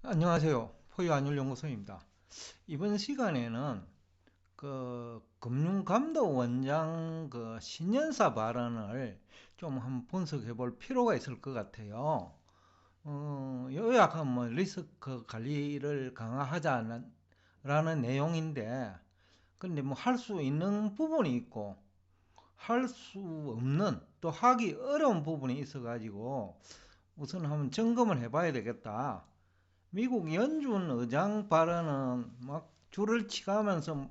안녕하세요. 포유안율연구소입니다. 이번 시간에는 금융감독원장 신년사 발언을 좀 한번 분석해 볼 필요가 있을 것 같아요. 요약하면 뭐 리스크 관리를 강화하자는 라는 내용인데, 근데 뭐 할 수 있는 부분이 있고, 할 수 없는, 또 하기 어려운 부분이 있어가지고, 우선 한번 점검을 해봐야 되겠다. 미국 연준 의장 발언은 막 줄을 치가면서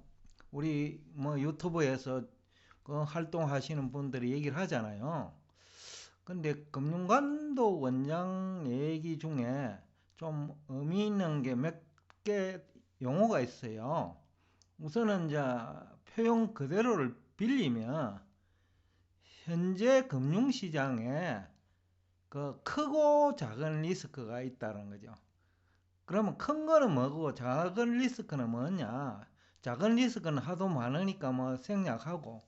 우리 뭐 유튜브에서 그 활동하시는 분들이 얘기를 하잖아요. 근데 금융감독 원장 얘기 중에 좀 의미 있는 게 몇 개 용어가 있어요. 우선은 이제 표현 그대로를 빌리면 현재 금융시장에 그 크고 작은 리스크가 있다는 거죠. 그러면 큰 거는 뭐고 작은 리스크는 뭐냐? 작은 리스크는 하도 많으니까 뭐 생략하고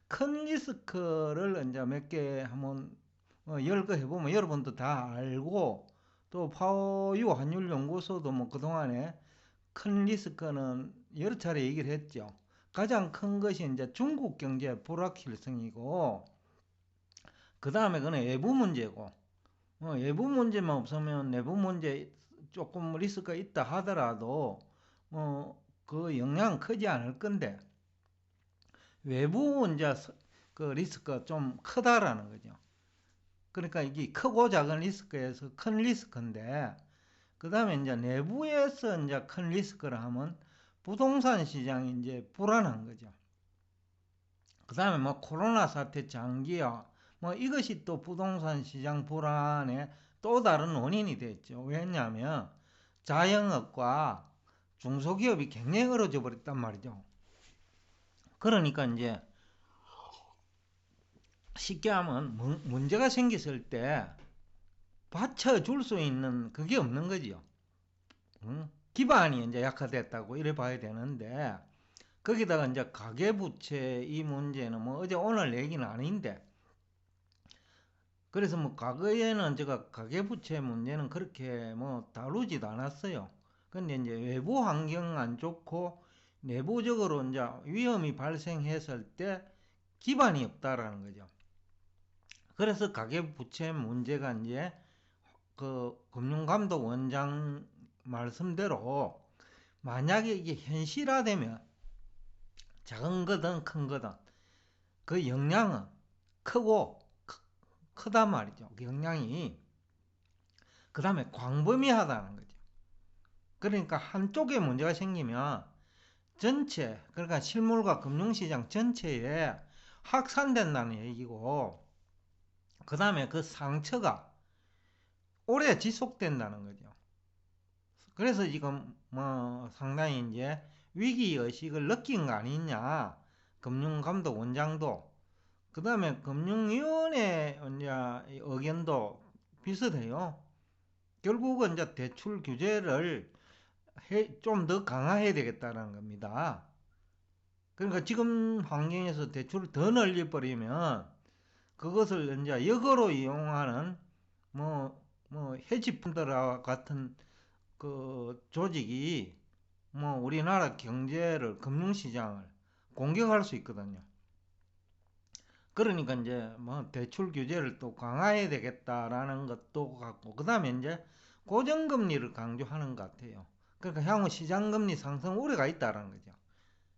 큰 리스크를 이제 몇 개 한번 열거해 보면 여러분도 다 알고, 또 파워유 환율 연구소도 뭐 그동안에 큰 리스크는 여러 차례 얘기를 했죠. 가장 큰 것이 이제 중국 경제 불확실성이고, 그 다음에 그는 외부 문제고, 외부 문제만 없으면 내부 문제 조금 리스크가 있다 하더라도 그 영향 크지 않을 건데, 외부 이제 그 리스크가 좀 크다라는 거죠. 그러니까 이게 크고 작은 리스크에서 큰 리스크인데, 그 다음에 이제 내부에서 이제 큰 리스크를 하면 부동산 시장이 이제 불안한 거죠. 그 다음에 뭐 코로나 사태 장기화, 뭐 이것이 또 부동산 시장 불안의 또 다른 원인이 됐죠. 왜냐하면 자영업과 중소기업이 굉장히 어려져 버렸단 말이죠. 그러니까 이제 쉽게 하면 문제가 생겼을 때 받쳐줄 수 있는 그게 없는 거지요. 응? 기반이 이제 약화됐다고 이래 봐야 되는데, 거기다가 이제 가계부채 이 문제는 뭐 어제 오늘 얘기는 아닌데, 그래서 뭐 과거에는 제가 가계부채 문제는 그렇게 뭐 다루지도 않았어요. 근데 이제 외부 환경 안 좋고 내부적으로 이제 위험이 발생했을 때 기반이 없다라는 거죠. 그래서 가계부채 문제가 이제 그 금융감독원장 말씀대로 만약에 이게 현실화되면 작은 거든 큰 거든 그 영향은 크고 크단 말이죠. 그 영향이. 그 다음에 광범위하다는 거죠. 그러니까 한쪽에 문제가 생기면 전체, 그러니까 실물과 금융시장 전체에 확산된다는 얘기고, 그 다음에 그 상처가 오래 지속된다는 거죠. 그래서 지금 뭐 상당히 이제 위기의식을 느낀 거 아니냐. 금융감독원장도. 그 다음에 금융위원회 이제 의견도 비슷해요. 결국은 이제 대출 규제를 좀 더 강화해야 되겠다는 겁니다. 그러니까 지금 환경에서 대출을 더 늘려버리면 그것을 이제 역으로 이용하는 헤지펀드와 같은 그 조직이 우리나라 경제를, 금융시장을 공격할 수 있거든요. 그러니까 이제 대출 규제를 또 강화해야 되겠다라는 것도 같고, 그 다음에 이제 고정금리를 강조하는 것 같아요. 그러니까 향후 시장금리 상승 우려가 있다라는 거죠.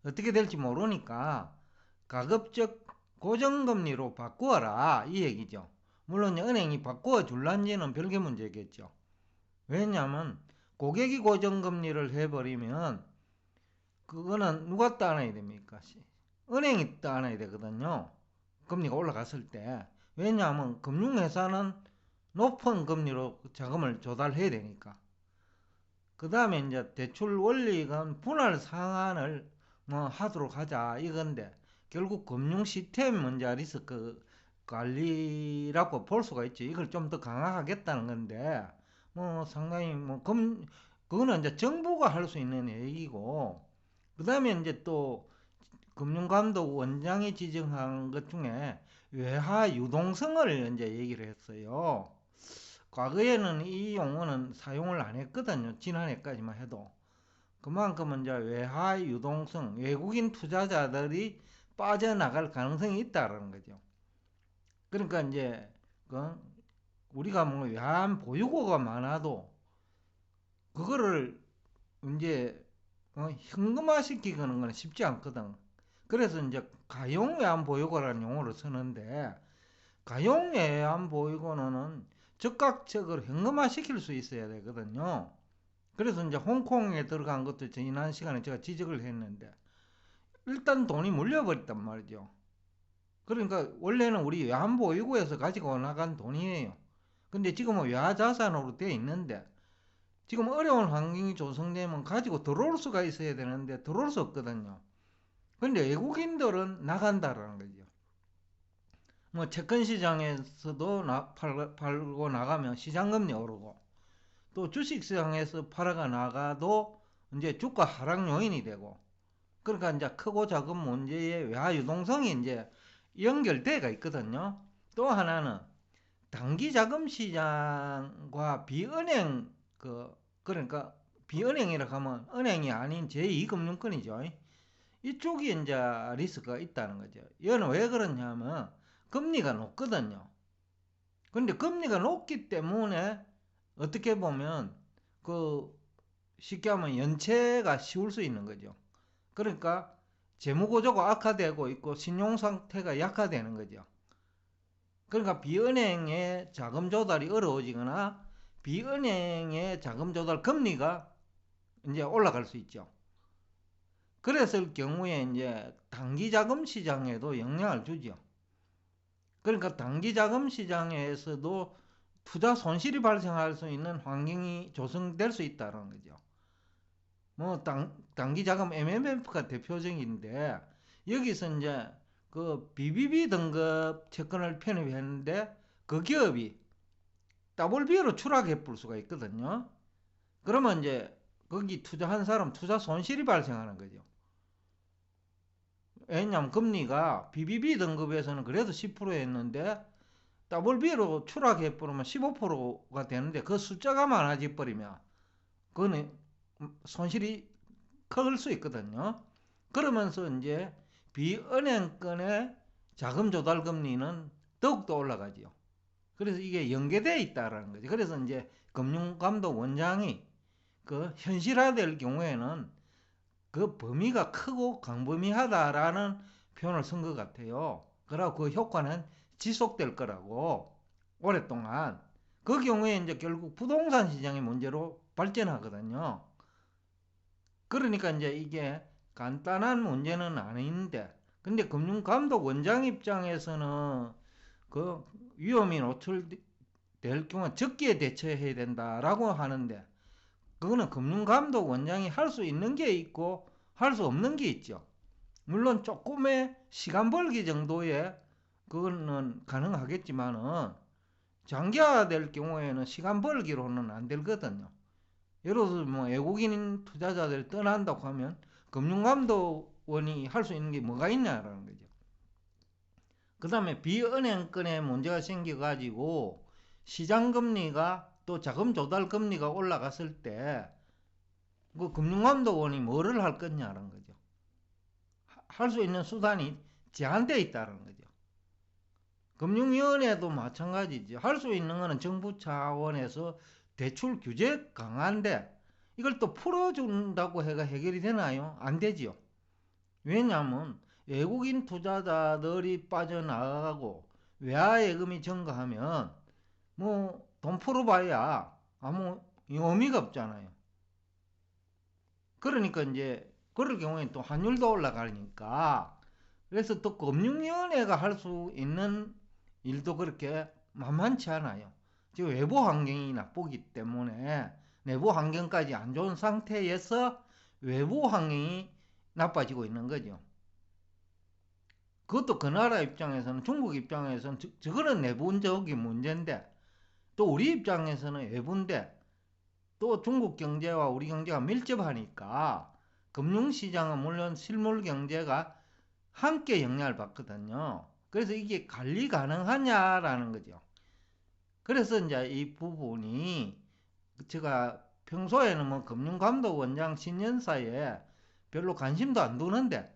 어떻게 될지 모르니까 가급적 고정금리로 바꾸어라 이 얘기죠. 물론 은행이 바꾸어 줄란지는 별개 문제겠죠. 왜냐하면 고객이 고정금리를 해버리면 그거는 누가 따놔야 됩니까? 은행이 따놔야 되거든요. 금리가 올라갔을 때. 왜냐하면 금융회사는 높은 금리로 자금을 조달해야 되니까. 그 다음에 이제 대출 원리가 분할 상환을 하도록 하자 이건데, 결국 금융 시스템 문제 리스크 관리라고 볼 수가 있죠. 이걸 좀 더 강화하겠다는 건데, 상당히 그거는 이제 정부가 할 수 있는 얘기고, 그 다음에 이제 또 금융감독 원장이 지정한 것 중에 외화 유동성을 이제 얘기를 했어요. 과거에는 이 용어는 사용을 안 했거든요. 지난해까지만 해도. 그만큼 이제 외화 유동성, 외국인 투자자들이 빠져나갈 가능성이 있다라는 거죠. 그러니까 이제 그 우리가 뭐 외환 보유고가 많아도 그거를 이제 현금화 시키는 건 쉽지 않거든. 그래서 이제 가용 외환 보유고라는 용어를 쓰는데, 가용 외환 보유고는 즉각적으로 현금화 시킬 수 있어야 되거든요. 그래서 이제 홍콩에 들어간 것도 지난 시간에 제가 지적을 했는데, 일단 돈이 물려버렸단 말이죠. 그러니까 원래는 우리 외환보유고에서 가지고 나간 돈이에요. 근데 지금은 외화자산으로 되어 있는데, 지금 어려운 환경이 조성되면 가지고 들어올 수가 있어야 되는데 들어올 수 없거든요. 근데 외국인들은 나간다라는 거죠. 뭐 채권 시장에서도 팔고 나가면 시장금리 오르고, 또 주식 시장에서 팔아가 나가도 이제 주가 하락 요인이 되고, 그러니까 이제 크고 작은 문제의 외화 유동성이 이제 연결돼가 있거든요. 또 하나는 단기 자금 시장과 비은행 그러니까 비은행이라 하면 은행이 아닌 제2금융권이죠. 이쪽이 이제 리스크가 있다는 거죠. 이거는 왜 그러냐면 금리가 높거든요. 근데 금리가 높기 때문에 어떻게 보면 그 쉽게 하면 연체가 쉬울 수 있는 거죠. 그러니까 재무구조가 악화되고 있고 신용 상태가 약화되는 거죠. 그러니까 비은행의 자금 조달이 어려워지거나 비은행의 자금 조달 금리가 이제 올라갈 수 있죠. 그랬을 경우에 이제 단기 자금 시장에도 영향을 주죠. 그러니까 단기 자금 시장에서도 투자 손실이 발생할 수 있는 환경이 조성될 수 있다는 거죠. 뭐 단기 자금 MMF가 대표적인데, 여기서 이제 그 BBB 등급 채권을 편입했는데 그 기업이 WB로 추락해 볼 수가 있거든요. 그러면 이제 거기 투자한 사람 투자 손실이 발생하는 거죠. 왜냐하면 금리가 BBB 등급에서는 그래도 10%였는데 WB로 추락해 버리면 15%가 되는데, 그 숫자가 많아져 버리면 그거는 손실이 클 수 있거든요. 그러면서 이제 비은행권의 자금 조달 금리는 더욱더 올라가지요. 그래서 이게 연계되어 있다라는 거죠. 그래서 이제 금융감독원장이 그 현실화될 경우에는 그 범위가 크고 광범위하다라는 표현을 쓴 것 같아요. 그리고 그 효과는 지속될 거라고, 오랫동안. 그 경우에 이제 결국 부동산 시장의 문제로 발전하거든요. 그러니까 이제 이게 간단한 문제는 아닌데, 근데 금융감독원장 입장에서는 그 위험이 노출될 경우 적기에 대처해야 된다라고 하는데, 그거는 금융감독원장이 할 수 있는 게 있고 할 수 없는 게 있죠. 물론 조금의 시간 벌기 정도의 그거는 가능하겠지만은 장기화될 경우에는 시간 벌기로는 안 되거든요. 예를 들어서 뭐 외국인 투자자들이 떠난다고 하면 금융감독원이 할 수 있는 게 뭐가 있냐라는 거죠. 그 다음에 비은행권에 문제가 생겨가지고 시장금리가 또 자금 조달 금리가 올라갔을 때 그 금융감독원이 뭐를 할 거냐라는 거죠. 할 수 있는 수단이 제한되어 있다는 거죠. 금융위원회도 마찬가지죠. 할 수 있는 거는 정부 차원에서 대출 규제 강화인데, 이걸 또 풀어준다고 해가 해결이 되나요? 안 되지요. 왜냐하면 외국인 투자자들이 빠져나가고 외화 예금이 증가하면 뭐 돈 풀어봐야 아무 의미가 없잖아요. 그러니까 이제 그럴 경우에 또 환율도 올라가니까, 그래서 또 금융위원회가 할 수 있는 일도 그렇게 만만치 않아요. 지금 외부 환경이 나쁘기 때문에 내부 환경까지 안 좋은 상태에서 외부 환경이 나빠지고 있는 거죠. 그것도 그 나라 입장에서는, 중국 입장에서는 저거는 내부적인 문제인데, 또 우리 입장에서는 외부인데, 또 중국 경제와 우리 경제가 밀접하니까 금융시장은 물론 실물 경제가 함께 영향을 받거든요. 그래서 이게 관리 가능하냐라는 거죠. 그래서 이제 이 부분이 제가 평소에는 뭐 금융감독원장 신년사에 별로 관심도 안 두는데,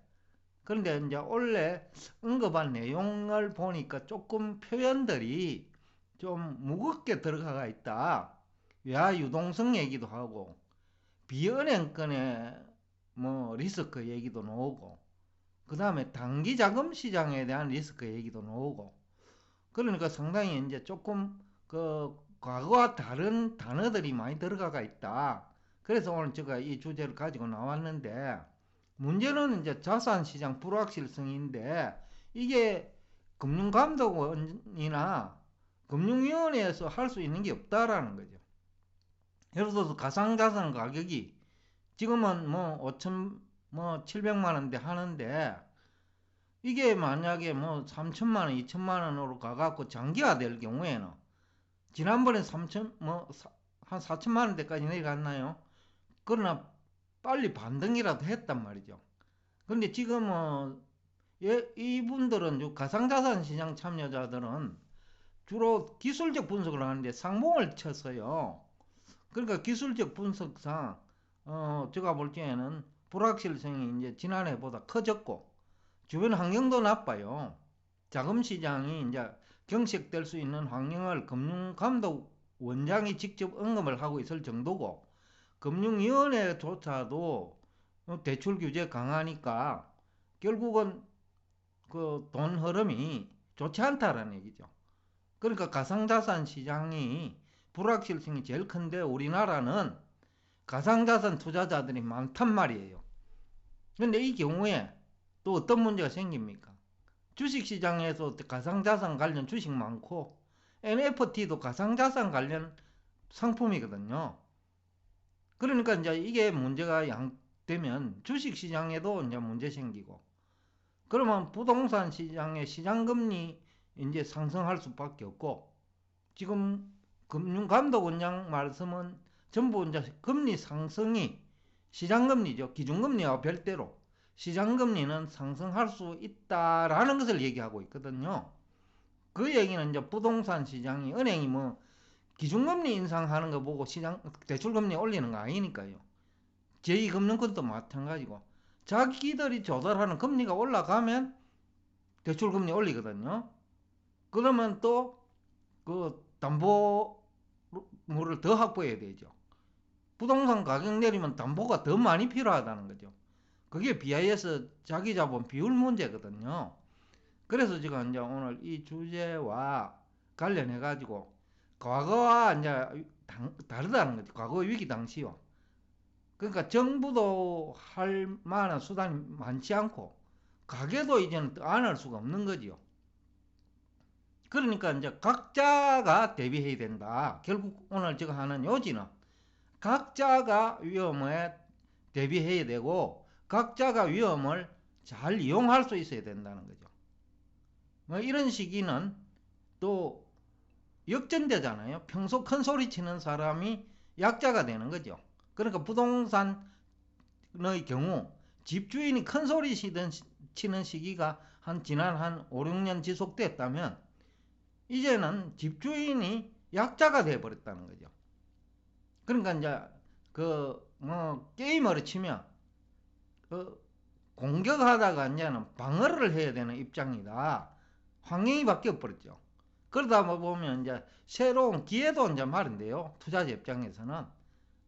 그런데 이제 원래 언급한 내용을 보니까 조금 표현들이 좀 무겁게 들어가 있다. 외화 유동성 얘기도 하고 비은행권의 뭐 리스크 얘기도 나오고, 그 다음에 단기 자금 시장에 대한 리스크 얘기도 나오고, 그러니까 상당히 이제 조금 그 과거와 다른 단어들이 많이 들어가 있다. 그래서 오늘 제가 이 주제를 가지고 나왔는데, 문제는 이제 자산시장 불확실성인데, 이게 금융감독원이나 금융위원회에서 할 수 있는 게 없다라는 거죠. 예를 들어서 가상자산 가격이 지금은 뭐 5천 뭐 700만 원대 하는데, 이게 만약에 뭐 3천만 원, 2천만 원으로 가갖고 장기화 될 경우에는, 지난번에 3천 뭐 한 4천만 원대까지 내려갔나요? 그러나 빨리 반등이라도 했단 말이죠. 그런데 지금은 이분들은 가상자산 시장 참여자들은 주로 기술적 분석을 하는데 상봉을 쳤어요. 그러니까 기술적 분석상 제가 볼 때에는 불확실성이 이제 지난해보다 커졌고 주변 환경도 나빠요. 자금 시장이 이제 경색될 수 있는 환경을 금융감독 원장이 직접 언급을 하고 있을 정도고, 금융위원회조차도 대출 규제 강하니까 결국은 그 돈 흐름이 좋지 않다라는 얘기죠. 그러니까 가상자산 시장이 불확실성이 제일 큰데, 우리나라는 가상자산 투자자들이 많단 말이에요. 그런데 이 경우에 또 어떤 문제가 생깁니까? 주식시장에서 가상자산 관련 주식 많고, NFT도 가상자산 관련 상품이거든요. 그러니까 이제 이게 문제가 되면 주식시장에도 이제 문제 생기고, 그러면 부동산 시장의 시장금리 이제 상승할 수밖에 없고, 지금 금융감독원장 말씀은 전부 이제 금리 상승이 시장금리죠. 기준금리와 별도로 시장금리는 상승할 수 있다라는 것을 얘기하고 있거든요. 그 얘기는 이제 부동산 시장이, 은행이 뭐 기준금리 인상하는 거 보고 시장 대출금리 올리는 거 아니니까요. 제2금융권도 마찬가지고, 자기들이 조달하는 금리가 올라가면 대출금리 올리거든요. 그러면 또 그 담보물을 더 확보해야 되죠. 부동산 가격 내리면 담보가 더 많이 필요하다는 거죠. 그게 BIS 자기자본 비율 문제거든요. 그래서 제가 이제 오늘 이 주제와 관련해 가지고 과거와 이제 다르다는 거죠. 과거 위기 당시와. 그러니까 정부도 할 만한 수단이 많지 않고 가게도 이제는 안 할 수가 없는 거지요. 그러니까 이제 각자가 대비해야 된다. 결국 오늘 제가 하는 요지는 각자가 위험에 대비해야 되고, 각자가 위험을 잘 이용할 수 있어야 된다는 거죠. 뭐 이런 시기는 또 역전되잖아요. 평소 큰 소리 치는 사람이 약자가 되는 거죠. 그러니까 부동산의 경우 집주인이 큰 소리 치는 시기가 지난 한 5, 6년 지속됐다면, 이제는 집주인이 약자가 되어버렸다는 거죠. 그러니까 이제 게임으로 치면 공격하다가 이제는 방어를 해야 되는 입장이다. 환경이 바뀌어 버렸죠. 그러다 보면 이제 새로운 기회도 이제 말인데요. 투자자 입장에서는,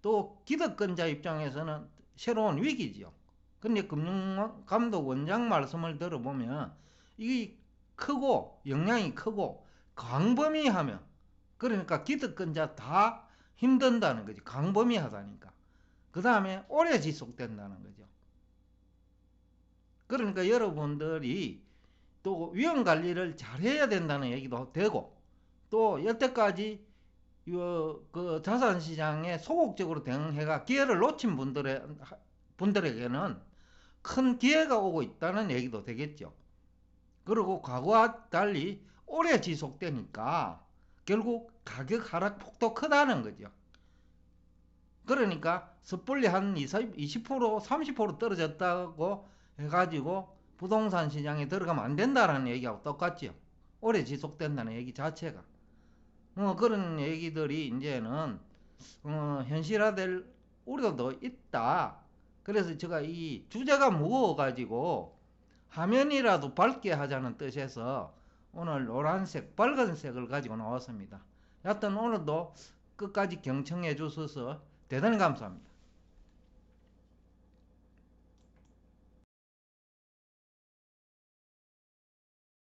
또 기득권자 입장에서는 새로운 위기죠. 근데 금융감독원장 말씀을 들어보면 이 크고 영향이 크고 광범위하면, 그러니까 기득권자 다 힘든다는 거지. 광범위하다니까. 그 다음에 오래 지속된다는 거죠. 그러니까 여러분들이 또 위험 관리를 잘 해야 된다는 얘기도 되고, 또 여태까지 그 자산시장에 소극적으로 대응해가 기회를 놓친 분들에게는 큰 기회가 오고 있다는 얘기도 되겠죠. 그리고 과거와 달리 오래 지속되니까 결국 가격 하락 폭도 크다는 거죠. 그러니까 섣불리 한 20%, 30% 떨어졌다고 해가지고 부동산 시장에 들어가면 안 된다라는 얘기하고 똑같죠. 오래 지속된다는 얘기 자체가. 그런 얘기들이 이제는 현실화될 우려도 있다. 그래서 제가 이 주제가 무거워가지고 화면이라도 밝게 하자는 뜻에서 오늘 노란색, 밝은색을 가지고 나왔습니다. 여하튼 오늘도 끝까지 경청해 주셔서 대단히 감사합니다.